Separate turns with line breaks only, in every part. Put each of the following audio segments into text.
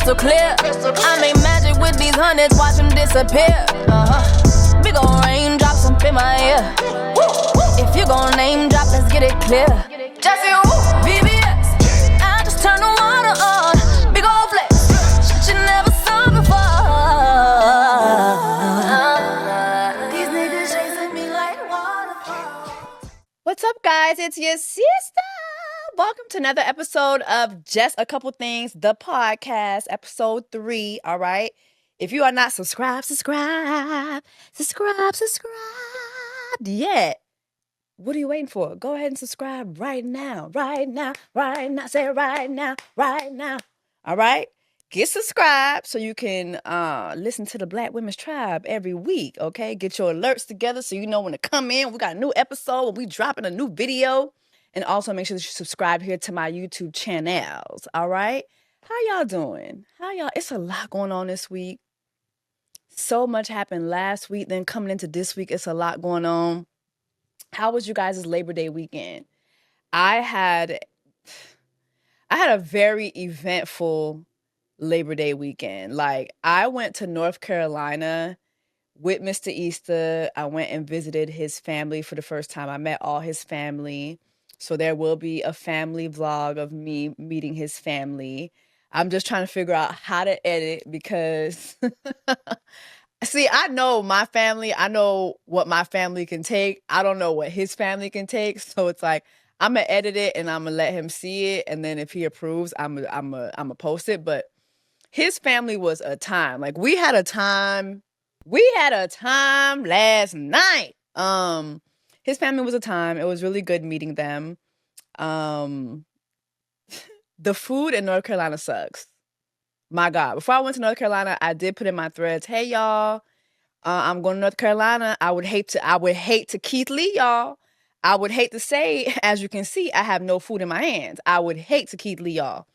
crystal clear. I make magic with these hundreds, watch them disappear. Big ol' raindrops up in my ear. If you gon' name drop, let's get it clear. Jessie, VVS, I just turn the water on. Big ol' flex, shit you never saw before. These niggas chasing me like waterfalls.
What's up, guys? It's your sister. Welcome to another episode of Just a Couple Things, the podcast, episode 3, all right? If you are not subscribed yet, what are you waiting for? Go ahead and subscribe right now. Say it right now, all right? Get subscribed so you can listen to the Black Women's Tribe every week, okay? Get your alerts together so you know when to come in. We got a new episode when we dropping a new video. And also make sure that you subscribe here to my YouTube channels, all right? How y'all doing? It's a lot going on this week. So much happened last week, then coming into this week, it's a lot going on. How was you guys' Labor Day weekend? I had a very eventful Labor Day weekend. Like, I went to North Carolina with Mr. Easter. I went and visited his family for the first time. I met all his family. So there will be a family vlog of me meeting his family. I'm just trying to figure out how to edit because, see, I know my family. I know what my family can take. I don't know what his family can take. So it's like, I'm going to edit it and I'm going to let him see it. And then if he approves, I'm gonna post it. But his family was a time. Like, we had a time last night. His family was a time. It was really good meeting them. The food in North Carolina sucks. My God. Before I went to North Carolina, I did put in my threads, hey, y'all, I'm going to North Carolina. I would hate to Keith Lee, y'all. I would hate to say, as you can see, I have no food in my hands. I would hate to Keith Lee, y'all.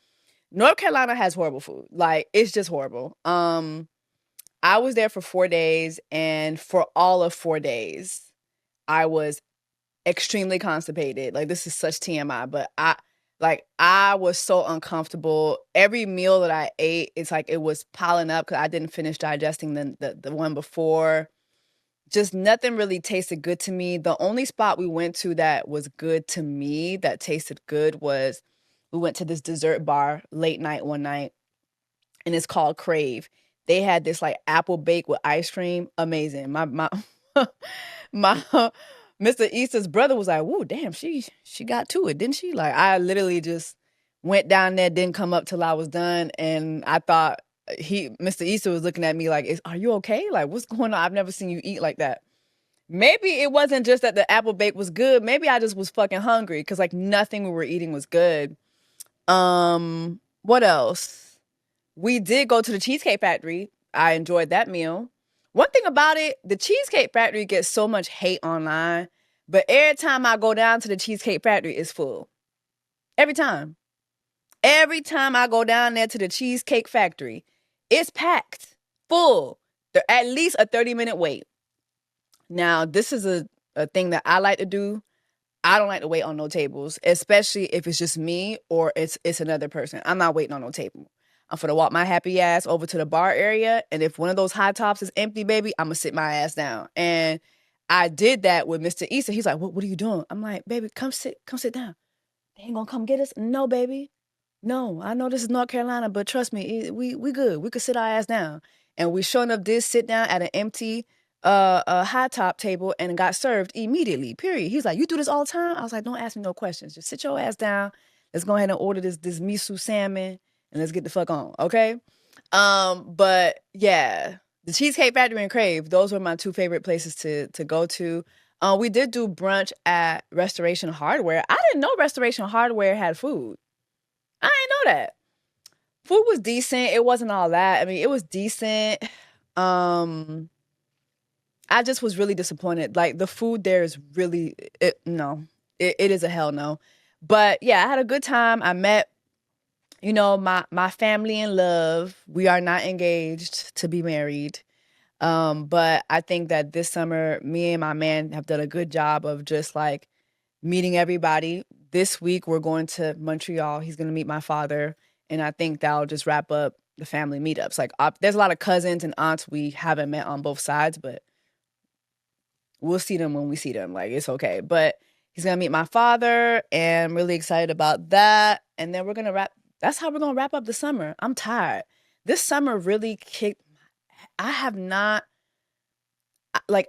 North Carolina has horrible food. Like, it's just horrible. I was there for 4 days, and for all of 4 days, I was extremely constipated. Like, this is such TMI, but I was so uncomfortable. Every meal that I ate, it's like it was piling up because I didn't finish digesting the one before. Just nothing really tasted good to me. The only spot we went to that was good to me, that tasted good, was we went to this dessert bar late night one night, and it's called Crave. They had this like apple bake with ice cream. Amazing. My Mr. Easter's brother was like, "Whoa, damn, she got to it, didn't she?" Like, I literally just went down there, didn't come up till I was done, and I thought Mr. Easter was looking at me like, "Are you okay? Like, what's going on? I've never seen you eat like that." Maybe it wasn't just that the apple bake was good. Maybe I just was fucking hungry because like nothing we were eating was good. What else? We did go to the Cheesecake Factory. I enjoyed that meal. One thing about it, the Cheesecake Factory gets so much hate online, but every time I go down to the Cheesecake Factory, it's full. Every time. Every time I go down there to the Cheesecake Factory, it's packed, full. There at least a 30-minute wait. Now, this is a thing that I like to do. I don't like to wait on no tables, especially if it's just me or it's another person. I'm not waiting on no table. I'm finna walk my happy ass over to the bar area, and if one of those high tops is empty, baby, I'm gonna sit my ass down. And I did that with Mr. Easter. He's like, what are you doing? I'm like, baby, come sit down. They ain't gonna come get us? No, baby. No, I know this is North Carolina, but trust me, we good. We could sit our ass down. And we sure enough did sit down at an empty high top table and got served immediately, period. He's like, you do this all the time? I was like, don't ask me no questions. Just sit your ass down. Let's go ahead and order this miso salmon. And let's get the fuck on, okay? But yeah, the Cheesecake Factory and Crave, those were my two favorite places to go to. We did do brunch at Restoration Hardware. I didn't know Restoration Hardware had food. I didn't know that. Food was decent. It wasn't all that. I mean, it was decent. I just was really disappointed. Like, the food there is really, it is a hell no. But yeah, I had a good time. I met my family in love. We are not engaged to be married. But I think that this summer, me and my man have done a good job of just like meeting everybody. This week, we're going to Montreal. He's going to meet my father. And I think that'll just wrap up the family meetups. Like there's a lot of cousins and aunts we haven't met on both sides, but we'll see them when we see them. Like, it's okay. But he's going to meet my father, and I'm really excited about that. And then that's how we're going to wrap up the summer. I'm tired. This summer really kicked. I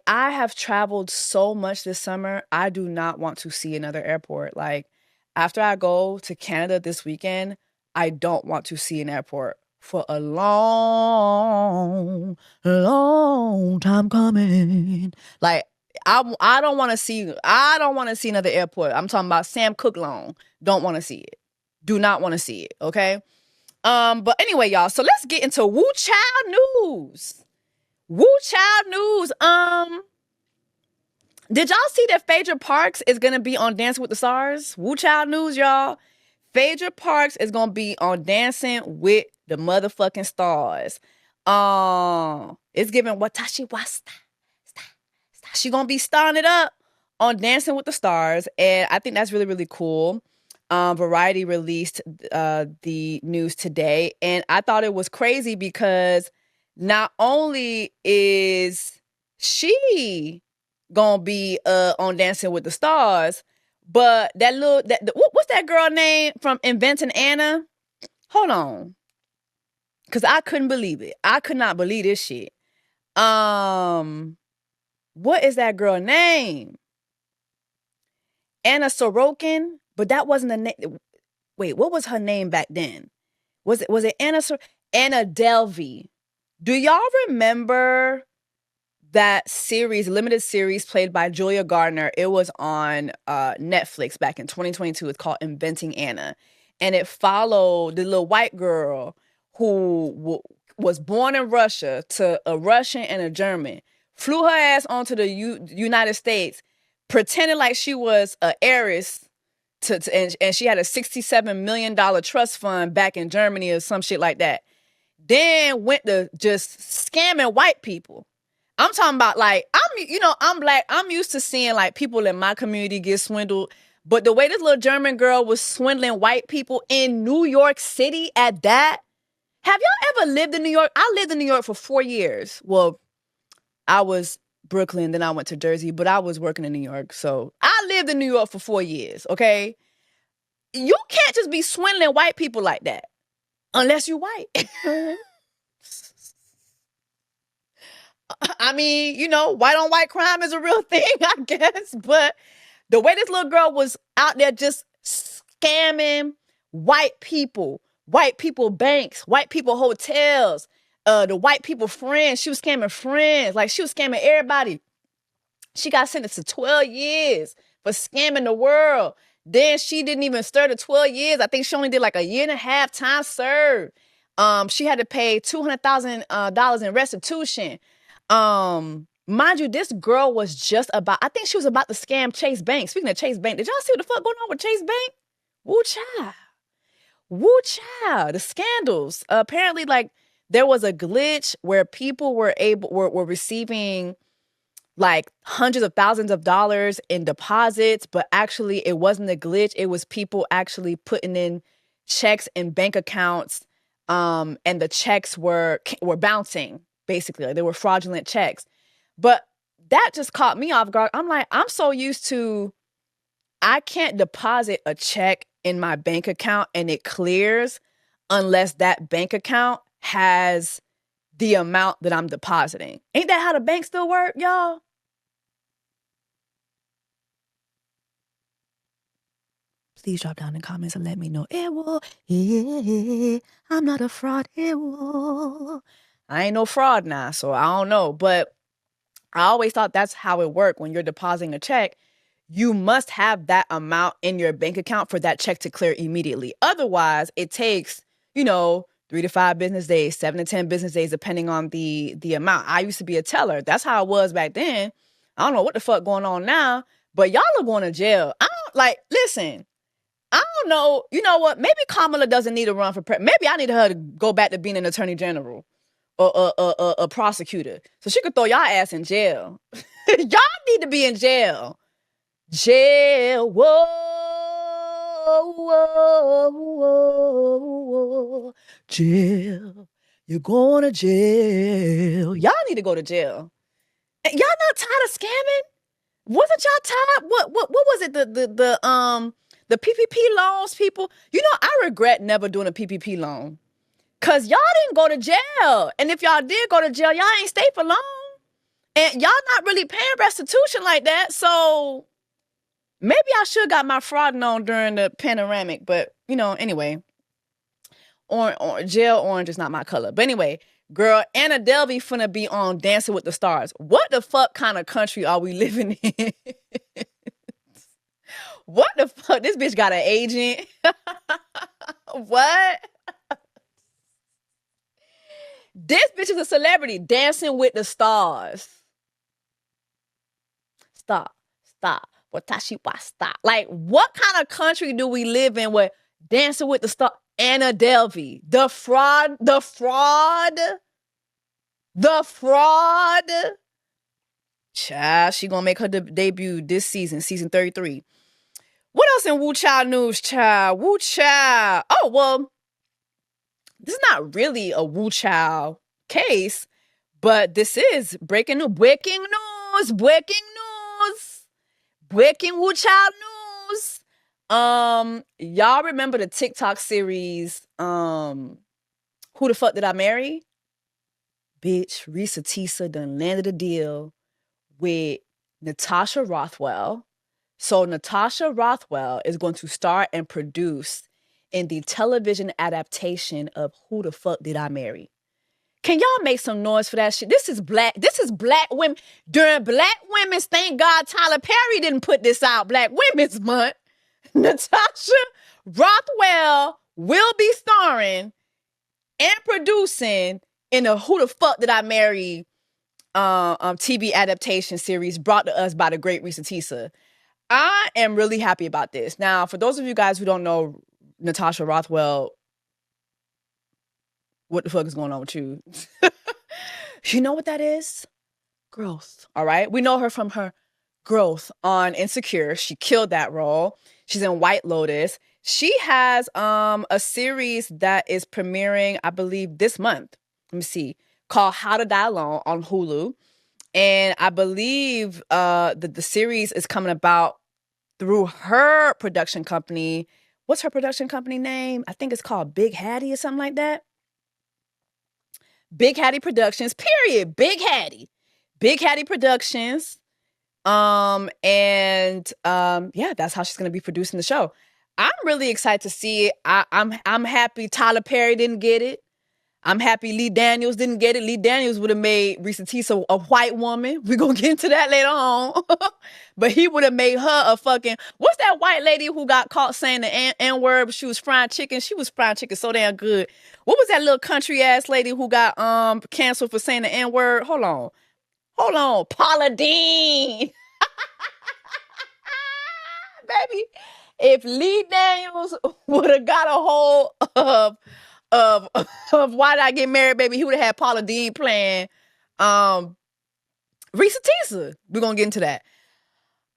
have traveled so much this summer. I do not want to see another airport. Like, after I go to Canada this weekend, I don't want to see an airport for a long, long time coming. Like, I don't want to see another airport. I'm talking about Sam Cooke long. Don't want to see it. Do not want to see it. Okay. But anyway, y'all. So let's get into Woo Child news. Woo Child news. Did y'all see that Phaedra Parks is gonna be on Dancing with the Stars? Woo Child news, y'all. Phaedra Parks is gonna be on Dancing with the motherfucking Stars. It's giving Watashi Wasta. She gonna be starring it up on Dancing with the Stars, and I think that's really, really cool. Variety released the news today, and I thought it was crazy because not only is she gonna be on Dancing with the Stars, but what's that girl name from Inventing Anna? Hold on, because I couldn't believe it. I could not believe this shit. What is that girl name? Anna Sorokin, but that wasn't the name. Wait, what was her name back then? Was it Anna Delvey? Do y'all remember that series, limited series played by Julia Gardner? It was on Netflix back in 2022. It's called Inventing Anna. And it followed the little white girl who was born in Russia to a Russian and a German, flew her ass onto the United States, pretended like she was an heiress, and she had a $67 million trust fund back in Germany or some shit like that. Then went to just scamming white people. I'm talking about, like, I'm black. I'm used to seeing like people in my community get swindled. But the way this little German girl was swindling white people in New York City at that. Have y'all ever lived in New York? I lived in New York for 4 years. Well, I was Brooklyn, then I went to Jersey, but I was working in New York. So I lived in New York for 4 years, okay? You can't just be swindling white people like that unless you're white. I mean, white on white crime is a real thing, I guess. But the way this little girl was out there just scamming white people banks, white people hotels, the white people friends. She was scamming friends. Like, she was scamming everybody. She got sentenced to 12 years for scamming the world. Then she didn't even stir the 12 years. I think she only did like a year and a half time served. She had to pay $200,000 in restitution. Mind you, this girl was I think she was about to scam Chase Bank. Speaking of Chase Bank, did y'all see what the fuck going on with Chase Bank? Woo child, the scandals. Apparently, like, there was a glitch where people were receiving like hundreds of thousands of dollars in deposits, but actually it wasn't a glitch. It was people actually putting in checks in bank accounts, and the checks were bouncing, basically. Like, they were fraudulent checks. But that just caught me off guard. I'm like, I'm so used to, I can't deposit a check in my bank account and it clears unless that bank account has the amount that I'm depositing. Ain't that how the bank still work, y'all? Please drop down in the comments and let me know. I'm not a fraud. I ain't no fraud now, so I don't know. But I always thought that's how it worked. When you're depositing a check, you must have that amount in your bank account for that check to clear immediately. Otherwise, it takes, 3 to 5 business days, 7 to 10 business days, depending on the amount. I used to be a teller. That's how it was back then. I don't know what the fuck going on now, but y'all are going to jail. Listen, I don't know. You know what? Maybe Kamala doesn't need to run for president. Maybe I need her to go back to being an attorney general or a prosecutor so she could throw y'all ass in jail. Y'all need to be in jail. Jail, whoa, whoa, whoa, jail. You're going to jail. Y'all need to go to jail. Y'all not tired of scamming? Wasn't y'all tired? What was it? The PPP loans, people. You know, I regret never doing a PPP loan. Cause y'all didn't go to jail. And if y'all did go to jail, y'all ain't stay for long. And y'all not really paying restitution like that. So maybe I should got my fraud on during the panoramic. But, you know, anyway. Jail orange is not my color. But anyway, girl, Anna Delvey finna be on Dancing with the Stars. What the fuck kind of country are we living in? What the fuck? This bitch got an agent. What? This bitch is a celebrity dancing with the stars. Stop. Watashi wa stop. Like, what kind of country do we live in where dancing with the stars? Anna Delvey, the fraud. Child, she gonna make her debut this season 33. What else in Woo Child news, child? Woo Child. Oh, well, this is not really a Woo Child case, but this is breaking news. Breaking Woo Child news. Y'all remember the TikTok series, Who the Fuck Did I Marry? Bitch, Risa Tisa done landed a deal with Natasha Rothwell. So Natasha Rothwell is going to star and produce in the television adaptation of Who the Fuck Did I Marry? Can y'all make some noise for that shit? This is black women. During Black Women's, thank God Tyler Perry didn't put this out, Black Women's Month. Natasha Rothwell will be starring and producing in a Who the Fuck Did I Marry TV adaptation series brought to us by the great Risa Tisa. I am really happy about this. Now, for those of you guys who don't know Natasha Rothwell, what the fuck is going on with you? You know what that is? Growth. All right. We know her from her growth on Insecure. She killed that role. She's in White Lotus. She has a series that is premiering, I believe, this month. Let me see. Called How to Die Alone on Hulu. And I believe the series is coming about through her production company. What's her production company name? I think it's called Big Hattie or something like that. Big Hattie Productions, period. Big Hattie Productions. Yeah, that's how she's gonna be producing the show. I'm really excited to see it. I'm happy Tyler Perry didn't get it. I'm happy Lee Daniels didn't get it. Lee Daniels would have made Risa Tisa a white woman. We're gonna get into that later on. But he would have made her a fucking... What's that white lady who got caught saying the N-word, but she was frying chicken? She was frying chicken so damn good. What was that little country-ass lady who got canceled for saying the N-word? Hold on. Paula Deen. Baby, if Lee Daniels would have got a hold of Why Did I Get Married, baby, he would have had Paula Deen playing Risa Tisa. We're gonna get into that.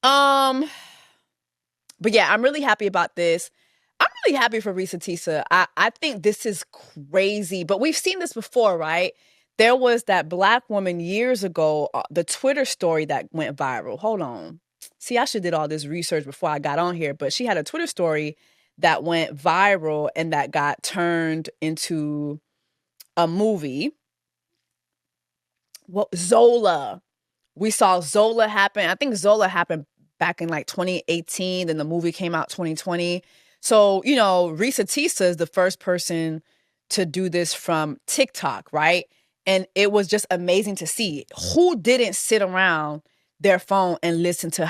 But yeah, I'm really happy about this. I'm really happy for Risa Tisa. I think this is crazy, but we've seen this before, right? There was that Black woman years ago, the Twitter story that went viral. Hold on. See, I should did all this research before I got on here, but she had a Twitter story that went viral and that got turned into a movie. Zola. We saw Zola happen. I think Zola happened back in like 2018. Then the movie came out 2020. So, you know, Risa Tisa is the first person to do this from TikTok, right? And it was just amazing to see. Who didn't sit around their phone and listen to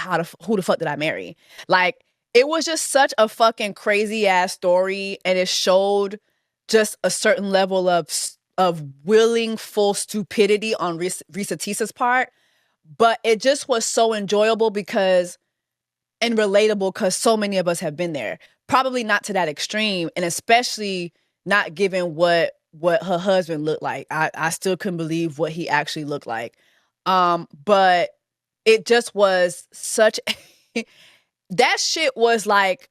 Who the Fuck Did I Marry? Like, it was just such a fucking crazy ass story, and it showed just a certain level of willful stupidity on Risa Tisa's part. But it just was so enjoyable and relatable because so many of us have been there. Probably not to that extreme, and especially not given what her husband looked like. I still couldn't believe what he actually looked like. But it just was such... That shit was like...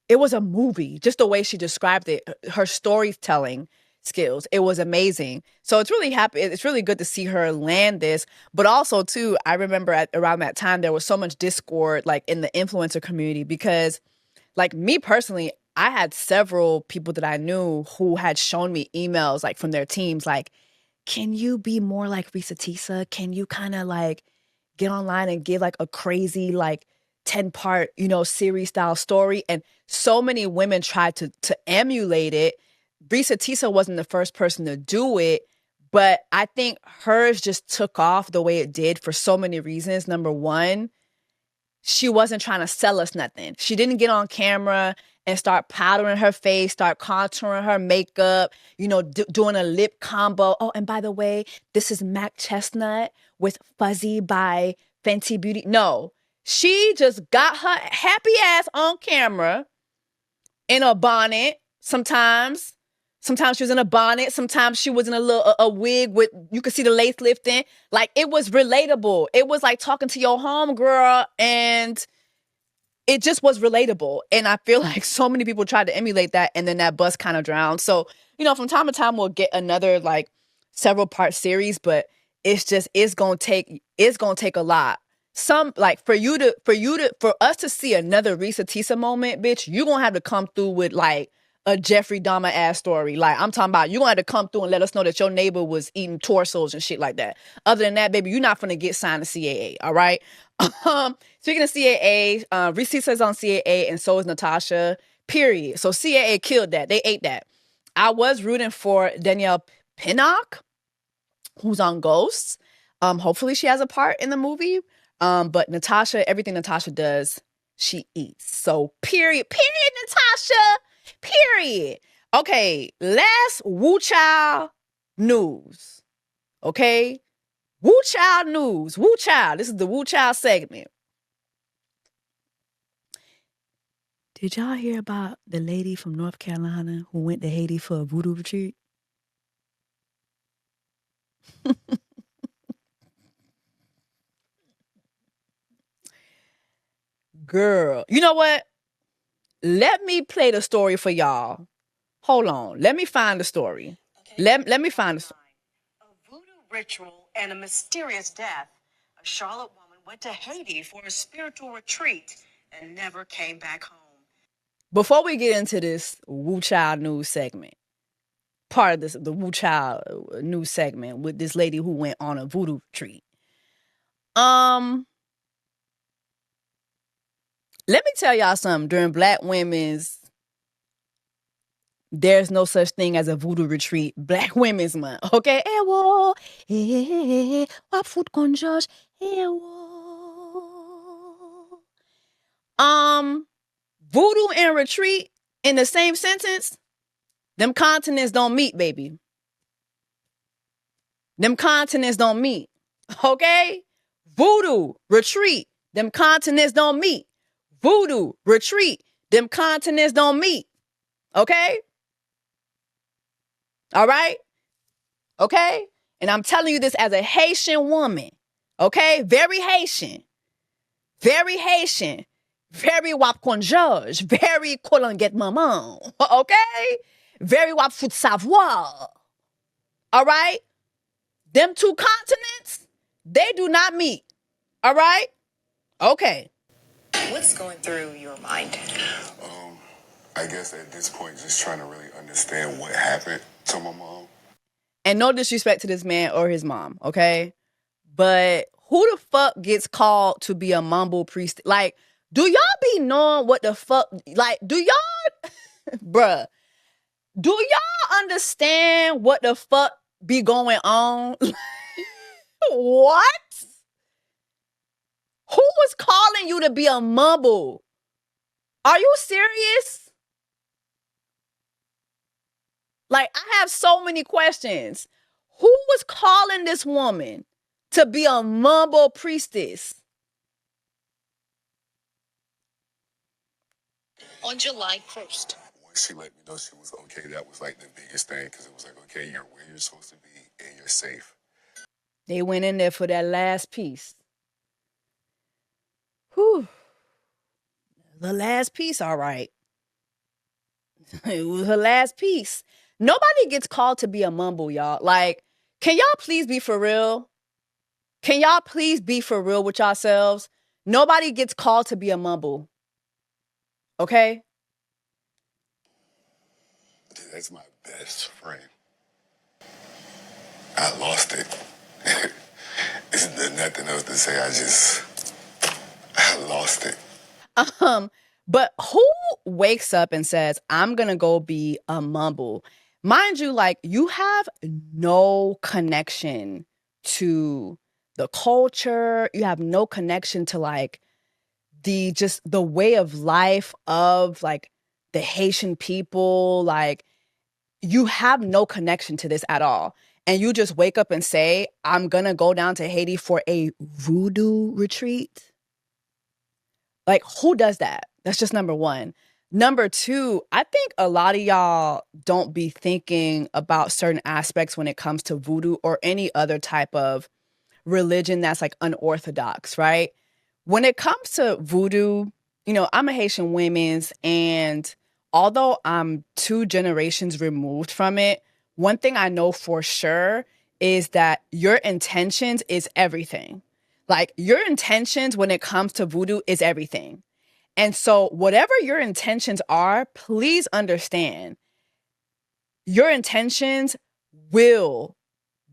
It was a movie, just the way she described it. Her storytelling skills. It was amazing. So it's really happy. It's really good to see her land this. But also too, I remember around that time there was so much discord like in the influencer community because like me personally, I had several people that I knew who had shown me emails like from their teams like, can you be more like Risa Tisa? Can you kind of like get online and give like a crazy like 10-part, series style story? And so many women tried to emulate it. Risa Tisa wasn't the first person to do it, but I think hers just took off the way it did for so many reasons. Number one, she wasn't trying to sell us nothing. She didn't get on camera and start powdering her face, start contouring her makeup, doing a lip combo. Oh, and by the way, this is Mac Chestnut with Fuzzy by Fenty Beauty. No, she just got her happy ass on camera in a bonnet sometimes. Sometimes she was in a bonnet. Sometimes she was in a wig with, you could see the lace lifting. Like, it was relatable. It was like talking to your homegirl, and it just was relatable. And I feel like so many people tried to emulate that, and then that bus kind of drowned. So, from time to time, we'll get another like several part series, but it's gonna take a lot. Some like for us to see another Risa Tisa moment, bitch, you gonna have to come through with like a Jeffrey Dahmer ass story. Like, I'm talking about, you're gonna have to come through and let us know that your neighbor was eating torsos and shit like that. Other than that, baby, you're not gonna get signed to CAA, all right? Speaking of CAA, Risa is on CAA and so is Natasha, period. So CAA killed that. They ate that. I was rooting for Danielle Pinnock, who's on Ghosts. Hopefully she has a part in the movie. But Natasha, everything Natasha does, she eats. So period, Natasha, period. Okay, last Woo Child news. Okay, Woo Child news. Woo Child. This is the Woo Child segment. Did y'all hear about the lady from North Carolina who went to Haiti for a voodoo retreat? Girl, you know what? Let me play the story for y'all. Hold on. Let me find the story. Okay. Let me find the story.
A voodoo ritual and a mysterious death. A Charlotte woman went to Haiti for a spiritual retreat and never came back home.
Before we get into this Woo Child news segment, part of the Woo Child news segment with this lady who went on a voodoo retreat. Let me tell y'all something. During Black Women's, there's no such thing as a voodoo retreat. Black Women's Month, okay? Voodoo and retreat in the same sentence, them continents don't meet, baby. Them continents don't meet, okay? Voodoo, retreat, them continents don't meet. Voodoo, retreat, them continents don't meet, okay? All right? Okay? And I'm telling you this as a Haitian woman, okay? Very Haitian. Very Haitian. Very wap konjoj. Very kolonget maman, okay? Very wap foot savoir. All right? Them two continents, they do not meet. All right? Okay.
What's going through your mind?
I guess at this point, just trying to really understand what happened to my mom.
And no disrespect to this man or his mom, okay? But who the fuck gets called to be a mumble priest? Like, do y'all be knowing what the fuck? Like, do y'all, bruh, do y'all understand what the fuck be going on? What? Who was calling you to be a mumble? Are you serious? Like, I have so many questions. Who was calling this woman to be a mumble priestess?
On July 1st.
Once she let me know she was okay, that was like the biggest thing, because it was like, okay, you're where you're supposed to be and you're safe.
They went in there for that last piece. Whew. The last piece, all right. It was her last piece. Nobody gets called to be a mumble, y'all. Like, can y'all please be for real? Can y'all please be for real with yourselves? Nobody gets called to be a mumble. Okay?
That's my best friend. I lost it. There's nothing else to say. I lost it.
But who wakes up and says, I'm gonna go be a mumble? Mind you, like, you have no connection to the culture. You have no connection to like the way of life of like the Haitian people. Like, you have no connection to this at all. And you just wake up and say, I'm gonna go down to Haiti for a voodoo retreat. Like, who does that? That's just number one. Number two, I think a lot of y'all don't be thinking about certain aspects when it comes to voodoo or any other type of religion that's like unorthodox, right? When it comes to voodoo, you know, I'm a Haitian women's, and although I'm 2 generations removed from it, one thing I know for sure is that your intentions is everything. Like, your intentions when it comes to voodoo is everything. And so whatever your intentions are, please understand your intentions will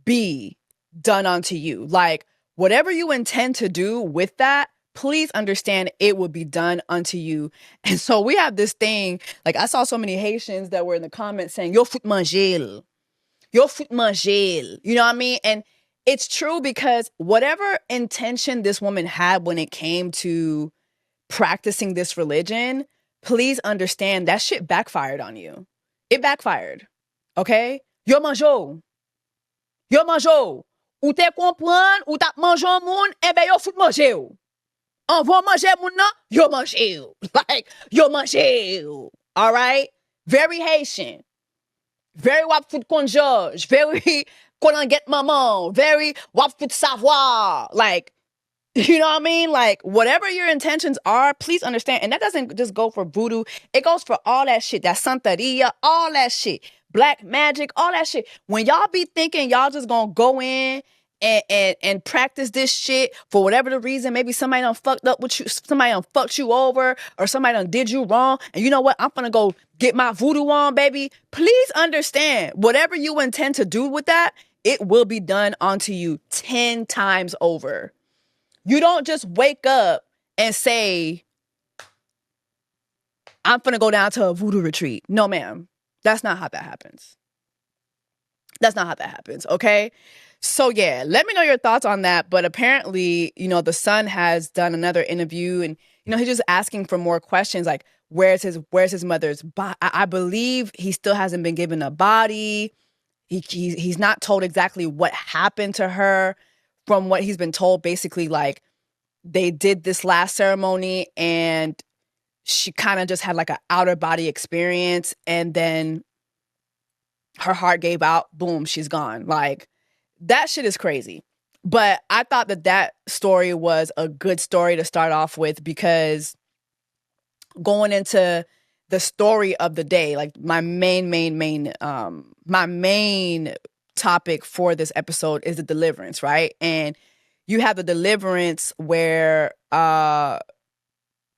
be done unto you. Like, whatever you intend to do with that, please understand it will be done unto you. And so we have this thing, like, I saw so many Haitians that were in the comments saying, yo foot mangel, yo foot mangel. You know what I mean? And it's true, because whatever intention this woman had when it came to practicing this religion, please understand that shit backfired on you. It backfired. Okay? Yo manjo. Yo manjo. Ou te kompran, ou tap manjon moun, ben yo fout manje ou. An vo manje moun nan, yo manje ou. Like, yo manje ou. All right? Very Haitian. Very wap fout kon George. Very kon get maman. Very wap fout savoir. Like, you know what I mean? Like, whatever your intentions are, please understand. And that doesn't just go for voodoo. It goes for all that shit. That Santeria, all that shit. Black magic, all that shit. When y'all be thinking y'all just gonna go in and practice this shit for whatever the reason, maybe somebody done fucked up with you, somebody done fucked you over, or somebody done did you wrong, and you know what? I'm gonna go get my voodoo on, baby. Please understand, whatever you intend to do with that, it will be done onto you 10 times over. You don't just wake up and say, I'm finna go down to a voodoo retreat. No, ma'am. That's not how that happens. That's not how that happens, okay? So yeah, let me know your thoughts on that. But apparently, you know, the son has done another interview, and, you know, he's just asking for more questions, like, where's his mother's body? I believe he still hasn't been given a body. He's not told exactly what happened to her. From what he's been told, basically, like, they did this last ceremony and she kind of just had like an outer body experience, and then her heart gave out. Boom, she's gone. Like, that shit is crazy. But I thought that story was a good story to start off with, because going into the story of the day, like, my main topic for this episode is the deliverance, right? And you have the deliverance where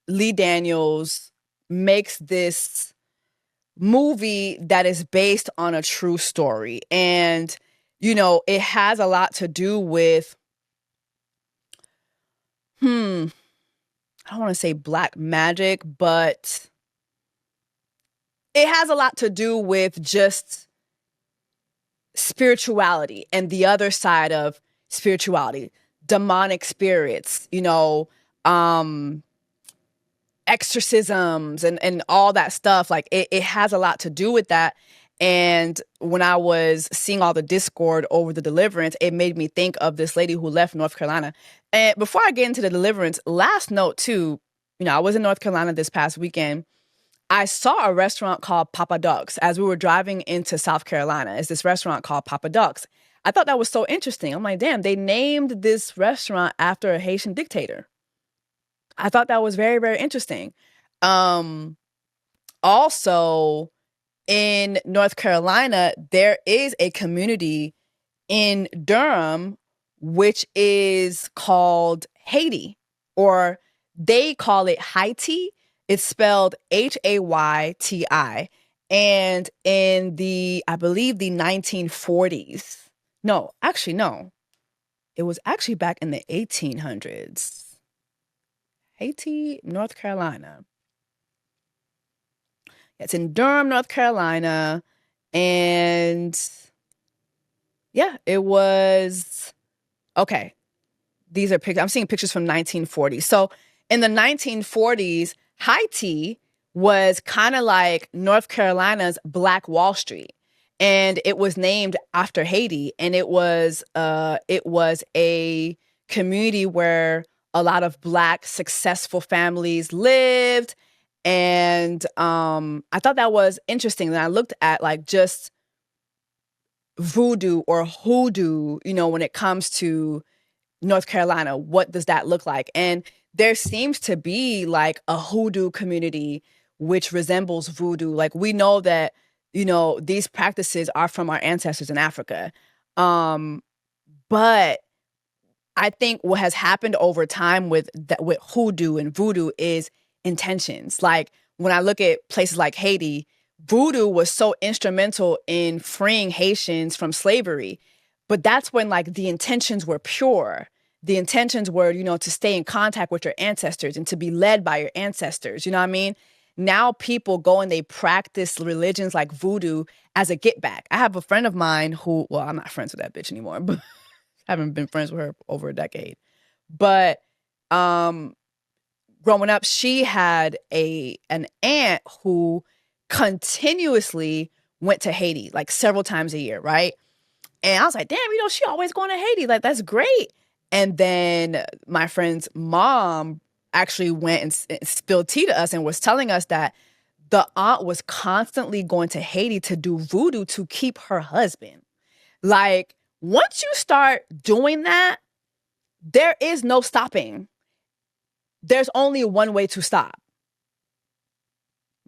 Lee Daniels makes this movie that is based on a true story. And, you know, it has a lot to do with, I don't want to say black magic, but it has a lot to do with just spirituality and the other side of spirituality, demonic spirits, you know, exorcisms and all that stuff. Like, it has a lot to do with that. And when I was seeing all the discord over the deliverance, it made me think of this lady who left North Carolina. And before I get into the deliverance, last note too, you know, I was in North Carolina this past weekend. I saw a restaurant called Papa Ducks as we were driving into South Carolina. It's this restaurant called Papa Ducks. I thought that was so interesting. I'm like, damn, they named this restaurant after a Haitian dictator. I thought that was very, very interesting. Also, in North Carolina, there is a community in Durham, which is called Haiti, or they call it Haiti. It's spelled Hayti. And in I believe the 1940s. No, actually, no. It was actually back in the 1800s. Haiti, North Carolina. It's in Durham, North Carolina. And yeah, it was, okay. These are pictures. I'm seeing pictures from 1940. So in the 1940s, Haiti was kind of like North Carolina's Black Wall Street. And it was named after Haiti. And it was a community where a lot of Black successful families lived. And I thought that was interesting. And I looked at like just voodoo or hoodoo, when it comes to North Carolina, what does that look like? And there seems to be like a hoodoo community which resembles voodoo. Like we know that, these practices are from our ancestors in Africa. But I think what has happened over time with hoodoo and voodoo is intentions. Like when I look at places like Haiti, voodoo was so instrumental in freeing Haitians from slavery. But that's when like the intentions were pure. The intentions were, to stay in contact with your ancestors and to be led by your ancestors. You know what I mean? Now people go and they practice religions like voodoo as a get back. I have a friend of mine who, well, I'm not friends with that bitch anymore, but I haven't been friends with her over a decade. But growing up, she had an aunt who continuously went to Haiti like several times a year, right? And I was like, damn, she always going to Haiti. Like, that's great. And then my friend's mom actually went and spilled tea to us and was telling us that the aunt was constantly going to Haiti to do voodoo to keep her husband. Like, once you start doing that, there is no stopping. There's only one way to stop.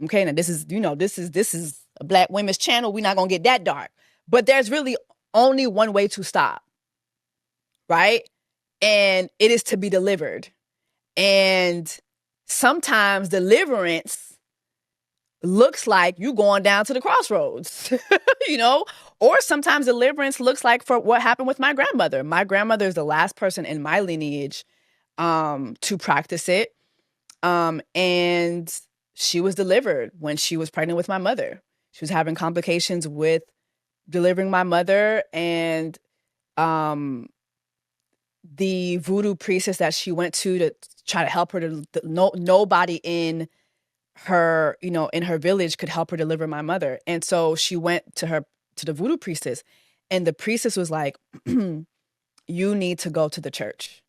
Okay, now this is a Black women's channel. We're not gonna get that dark. But there's really only one way to stop. Right? And it is to be delivered. And sometimes deliverance looks like you going down to the crossroads, or sometimes deliverance looks like for what happened with my grandmother. My grandmother is the last person in my lineage to practice it. And she was delivered when she was pregnant with my mother. She was having complications with delivering my mother, and the voodoo priestess that she went to try to help her nobody in her, in her village could help her deliver my mother. And so she went to the voodoo priestess, and the priestess was like, you need to go to the church.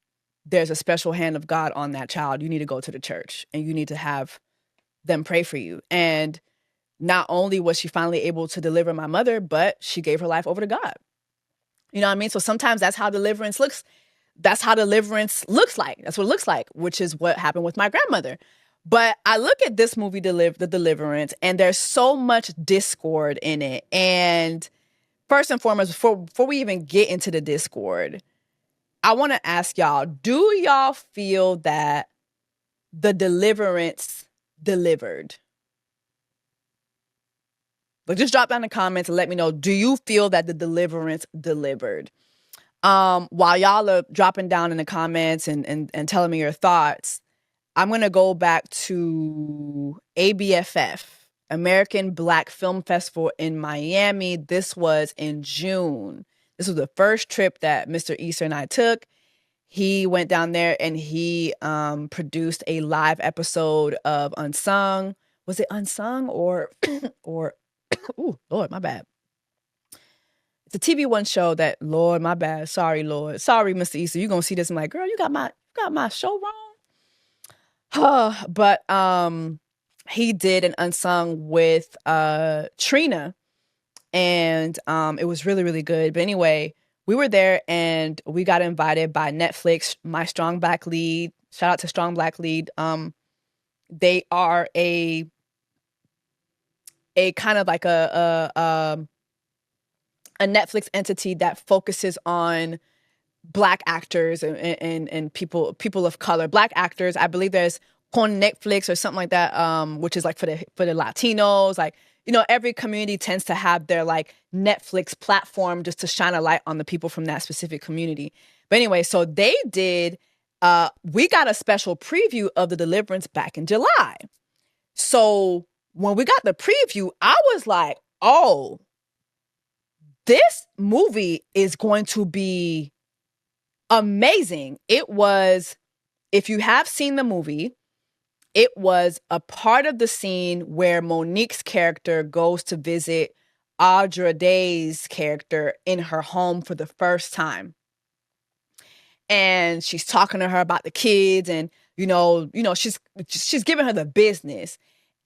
There's a special hand of God on that child. You need to go to the church and you need to have them pray for you. And not only was she finally able to deliver my mother, but she gave her life over to God. You know what I mean? So sometimes that's how deliverance looks. That's how deliverance looks like. That's what it looks like, which is what happened with my grandmother. But I look at this movie, The Deliverance, and there's so much discord in it. And first and foremost, before we even get into the discord, I want to ask y'all, do y'all feel that the deliverance delivered? But just drop down in the comments and let me know, do you feel that the deliverance delivered? While y'all are dropping down in the comments and telling me your thoughts, I'm going to go back to ABFF, American Black Film Festival in Miami. This was in June. This was the first trip that Mr. Easter and I took. He went down there and he produced a live episode of Unsung. Was it Unsung or ooh, Lord, my bad. It's a TV One show that, Lord, my bad. Sorry, Lord. Sorry, Mr. Easter. You're going to see this and like, girl, you got my show wrong. But he did an Unsung with Trina, and it was really, really good. But anyway, we were there and we got invited by Netflix, My Strong Black Lead. Shout out to Strong Black Lead. They are a a kind of like a Netflix entity that focuses on Black actors and people of color. Black actors. I believe there's Con Netflix or something like that, which is like for the Latinos. Like, you know, every community tends to have their like Netflix platform just to shine a light on the people from that specific community. But anyway, so they did. We got a special preview of the Deliverance back in July. So when we got the preview, I was like, oh, this movie is going to be amazing. It was, if you have seen the movie, it was a part of the scene where Monique's character goes to visit Audra Day's character in her home for the first time. And she's talking to her about the kids, and she's giving her the business.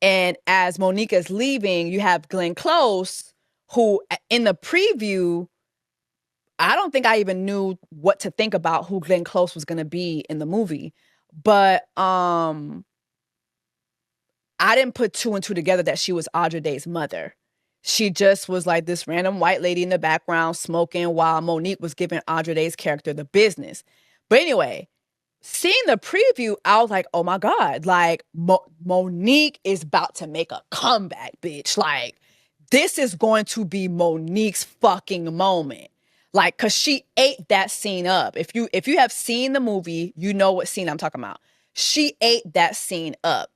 And as Monique is leaving, you have Glenn Close, who in the preview, I don't think I even knew what to think about who Glenn Close was going to be in the movie. But I didn't put two and two together that she was Audra Day's mother. She just was like this random white lady in the background smoking while Monique was giving Audra Day's character the business. But anyway, seeing the preview, I was like, oh my God, like Monique is about to make a comeback, bitch. Like, this is going to be Monique's fucking moment. Like, cause she ate that scene up. If you have seen the movie, you know what scene I'm talking about. She ate that scene up.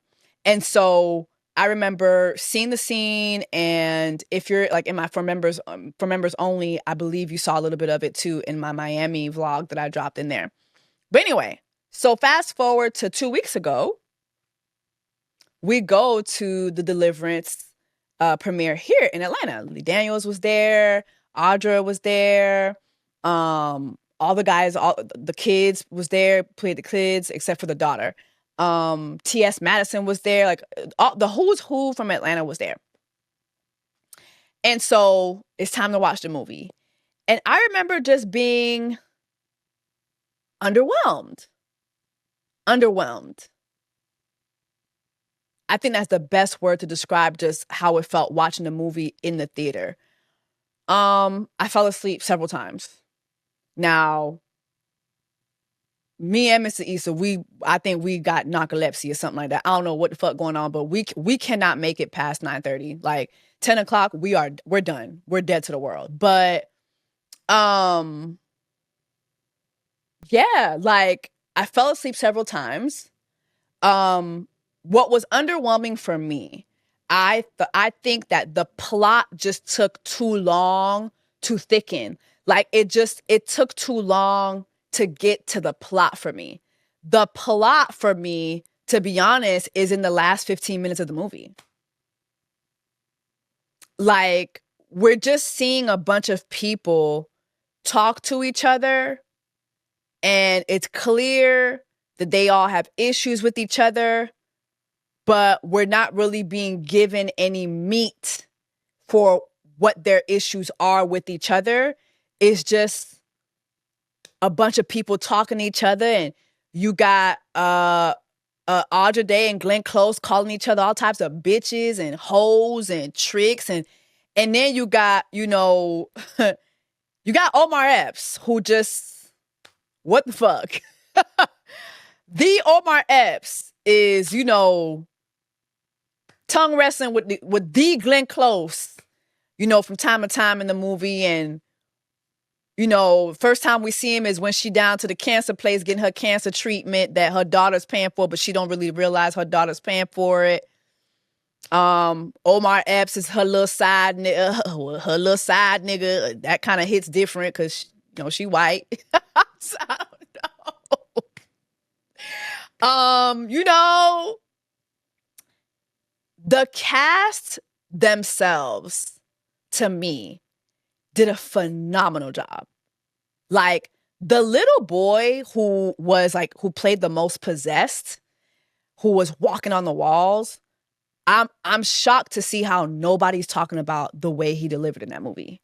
And so I remember seeing the scene, and if you're like in my for members only, I believe you saw a little bit of it too in my Miami vlog that I dropped in there. But anyway, so fast forward to 2 weeks ago, we go to the Deliverance premiere here in Atlanta. Lee Daniels was there, Audra was there, all the guys, all the kids was there, played the kids except for the daughter. T.S. Madison was there, like the who's who from Atlanta was there. And so it's time to watch the movie. And I remember just being underwhelmed. I think that's the best word to describe just how it felt watching the movie in the theater. I fell asleep several times. Now, me and Mr. Issa, I think we got narcolepsy or something like that. I don't know what the fuck going on, but we cannot make it past 9:30. Like 10 o'clock, we're done. We're dead to the world. But yeah, like I fell asleep several times. What was underwhelming for me, I think that the plot just took too long to thicken. Like it took too long to get to the plot for me. The plot for me, to be honest, is in the last 15 minutes of the movie. Like, we're just seeing a bunch of people talk to each other, and it's clear that they all have issues with each other, but we're not really being given any meat for what their issues are with each other. It's just a bunch of people talking to each other, and you got Audra Day and Glenn Close calling each other all types of bitches and hoes and tricks, and then you got, you got Omar Epps, who just, what the fuck? The Omar Epps is, tongue wrestling with the Glenn Close, from time to time in the movie. And, first time we see him is when she down to the cancer place getting her cancer treatment that her daughter's paying for, but she don't really realize her daughter's paying for it. Omar Epps is her little side nigga. That kind of hits different because, she white. So, I don't know. The cast themselves, to me, did a phenomenal job. Like, the little boy who played the most possessed, who was walking on the walls, I'm shocked to see how nobody's talking about the way he delivered in that movie.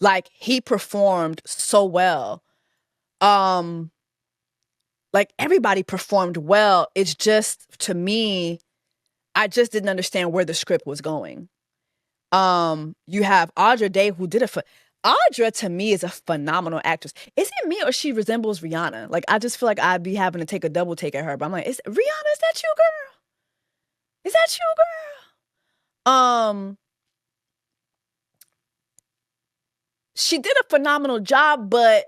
Like, he performed so well. Like, everybody performed well. It's just, to me, I just didn't understand where the script was going. You have Audra Day, who did Audra, to me, is a phenomenal actress. Is it me or she resembles Rihanna? Like, I just feel like I'd be having to take a double take at her. But I'm like, Rihanna, is that you, girl? Is that you, girl? She did a phenomenal job, but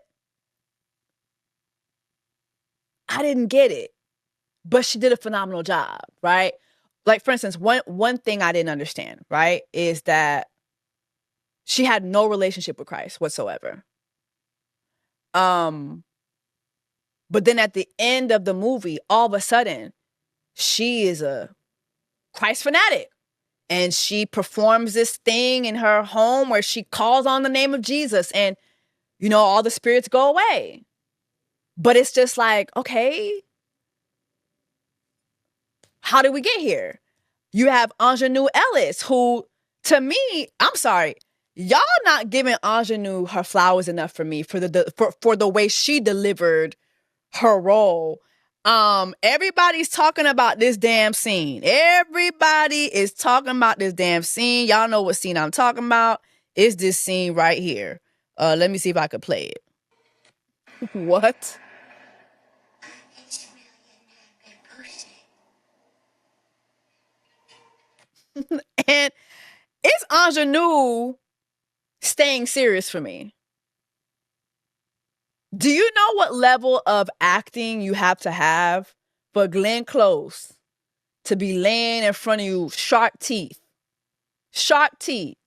I didn't get it. But she did a phenomenal job, right? Like, for instance, one thing I didn't understand, right, is that she had no relationship with Christ whatsoever. But then at the end of the movie, all of a sudden, she is a Christ fanatic. And she performs this thing in her home where she calls on the name of Jesus and, you know, all the spirits go away. But it's just like, okay, how did we get here? You have Ingenue Ellis, who, to me, I'm sorry, y'all not giving Ingenue her flowers enough for me for the way she delivered her role. Everybody's talking about this damn scene. Everybody is talking about this damn scene. Y'all know what scene I'm talking about. It's this scene right here. Let me see if I could play it. What? And it's Ingenue staying serious for me. Do you know what level of acting you have to have for Glenn Close to be laying in front of you, shark teeth? Shark teeth.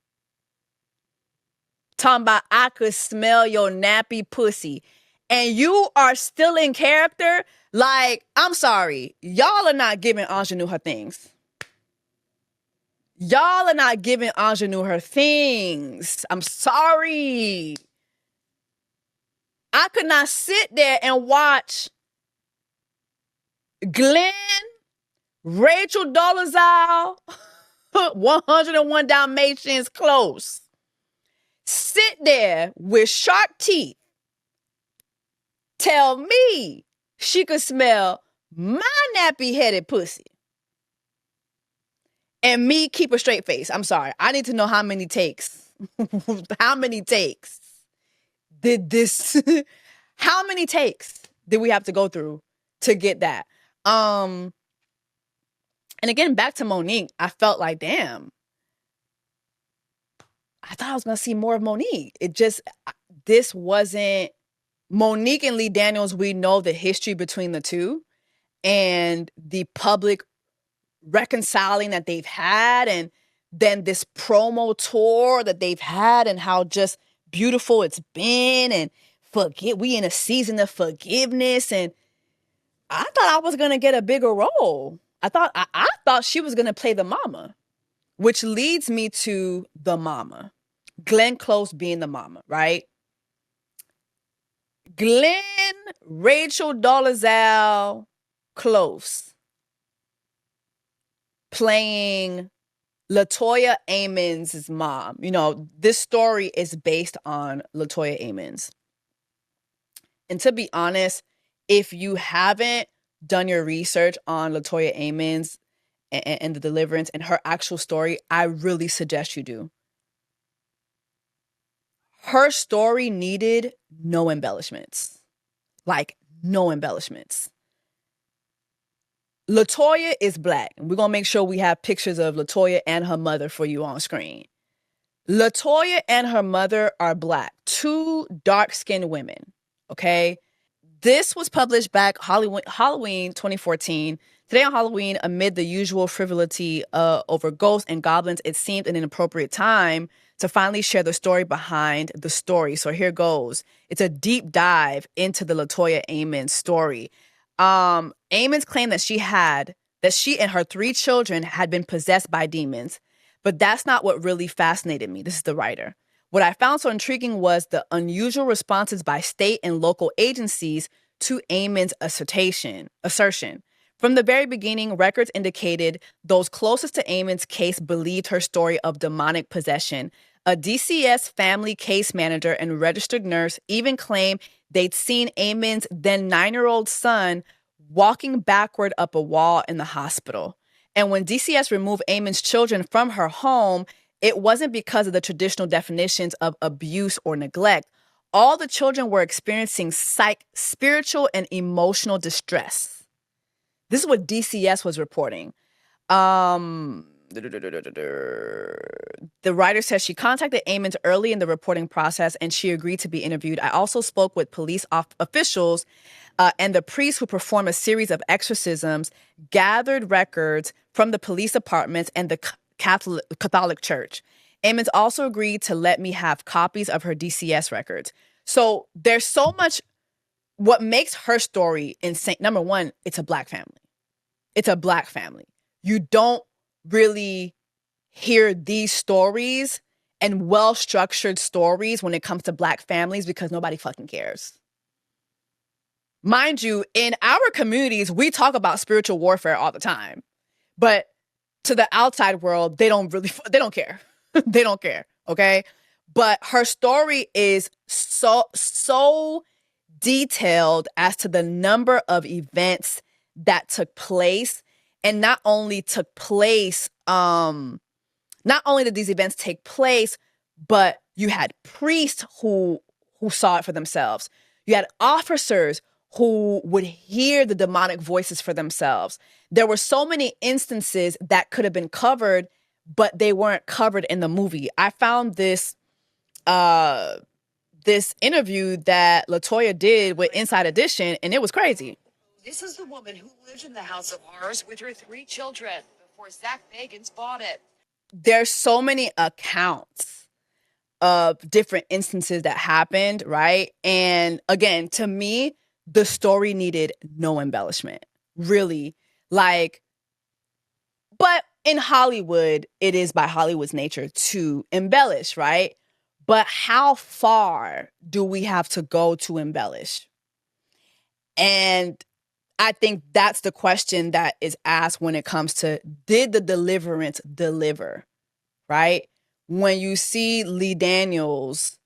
Talking about, I could smell your nappy pussy. And you are still in character? Like, I'm sorry. Y'all are not giving Ingenue her things. Y'all are not giving Ingenue her things. I'm sorry. I could not sit there and watch Glenn, Rachel Dolezal, 101 Dalmatians Close, sit there with sharp teeth, tell me she could smell my nappy-headed pussy, and me keep a straight face. I'm sorry. I need to know how many takes. How many takes did this... How many takes did we have to go through to get that? And again, back to Monique, I felt like, damn, I thought I was going to see more of Monique. This wasn't Monique and Lee Daniels. We know the history between the two and the public reconciling that they've had, and then this promo tour that they've had, and how just beautiful it's been, and we in a season of forgiveness, and I thought I was gonna get a bigger role. I thought she was gonna play the mama, which leads me to the mama, Glenn Close being the mama, right? Glenn, Rachel Dolezal Close playing LaToya Ammons' mom. You know, this story is based on LaToya Ammons. And to be honest, if you haven't done your research on LaToya Ammons and the Deliverance and her actual story, I really suggest you do. Her story needed no embellishments. Like, no embellishments. LaToya is Black. And we're going to make sure we have pictures of LaToya and her mother for you on screen. LaToya and her mother are Black. Two dark-skinned women. Okay? This was published back Halloween 2014. Today on Halloween, amid the usual frivolity over ghosts and goblins, it seemed an inappropriate time to finally share the story behind the story. So here goes. It's a deep dive into the LaToya Ammons story. Ammons claimed that she and her 3 children had been possessed by demons. But that's not what really fascinated me. This is the writer. What I found so intriguing was the unusual responses by state and local agencies to Ammons' assertion. From the very beginning, records indicated those closest to Ammons' case believed her story of demonic possession. A DCS family case manager and registered nurse even claimed they'd seen Ammons' then 9-year-old son walking backward up a wall in the hospital. And when DCS removed Ammons' children from her home, it wasn't because of the traditional definitions of abuse or neglect. All the children were experiencing spiritual and emotional distress. This is what DCS was reporting. The writer says she contacted Ammons early in the reporting process and she agreed to be interviewed. I also spoke with police officials and the priest who performed a series of exorcisms, gathered records from the police departments and the Catholic Church. Ammons also agreed to let me have copies of her DCS records. So there's so much. What makes her story insane, number one, it's a Black family. It's a Black family. You don't really hear these stories and well-structured stories when it comes to Black families because nobody fucking cares. Mind you, in our communities, we talk about spiritual warfare all the time. But to the outside world, they don't care. They don't care, okay? But her story is so detailed as to the number of events that took place. And not only did these events take place, but you had priests who saw it for themselves. You had officers who would hear the demonic voices for themselves. There were so many instances that could have been covered, but they weren't covered in the movie. I found this interview that LaToya did with Inside Edition, and it was crazy.
This is the woman who lived in the house of horrors with her 3 children before Zach Bagans bought it.
There's so many accounts of different instances that happened, right? And again, to me, the story needed no embellishment, really. But in Hollywood, it is by Hollywood's nature to embellish, right? But how far do we have to go to embellish? And I think that's the question that is asked when it comes to, did the Deliverance deliver, right? When you see Lee Daniels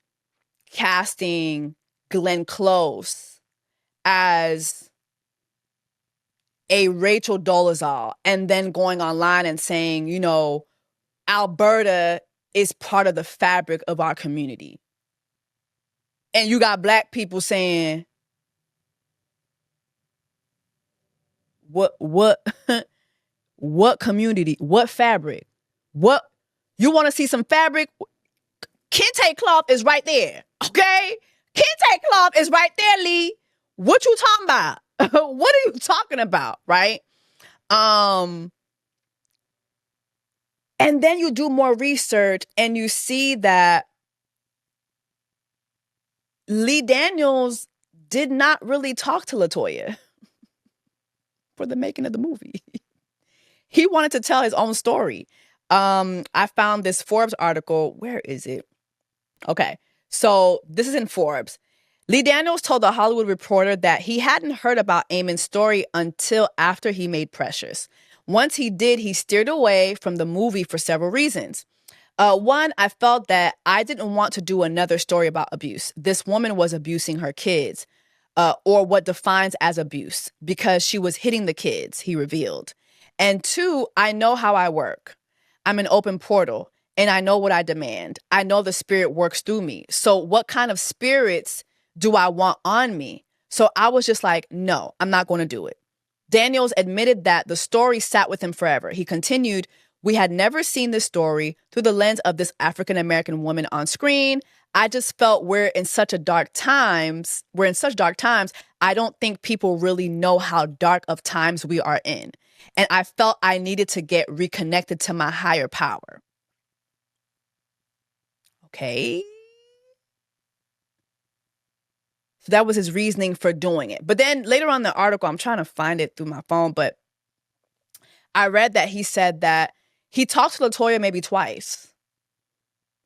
casting Glenn Close as a Rachel Dolezal and then going online and saying, Alberta is part of the fabric of our community. And you got Black people saying, what community? What fabric? What, you want to see some fabric? Kente cloth is right there, okay? Kente cloth is right there, Lee. What you talking about? What are you talking about, right? And then you do more research and you see that Lee Daniels did not really talk to LaToya for the making of the movie. He wanted to tell his own story. I found this Forbes article. Where is it? Okay, so this is in Forbes. Lee Daniels told the Hollywood Reporter that he hadn't heard about Amon's story until after he made Precious. Once he did, he steered away from the movie for several reasons. One, I felt that I didn't want to do another story about abuse. This woman was abusing her kids, or what defines as abuse, because she was hitting the kids, he revealed. And two, I know how I work. I'm an open portal, and I know what I demand. I know the spirit works through me. So what kind of spirits do I want on me? So I was just like, no, I'm not going to do it. Daniels admitted that the story sat with him forever. He continued, we had never seen this story through the lens of this African-American woman on screen. I just felt we're in such dark times. I don't think people really know how dark of times we are in. And I felt I needed to get reconnected to my higher power. Okay. So that was his reasoning for doing it. But then later on in the article, I'm trying to find it through my phone, but I read that he said that he talked to LaToya maybe twice.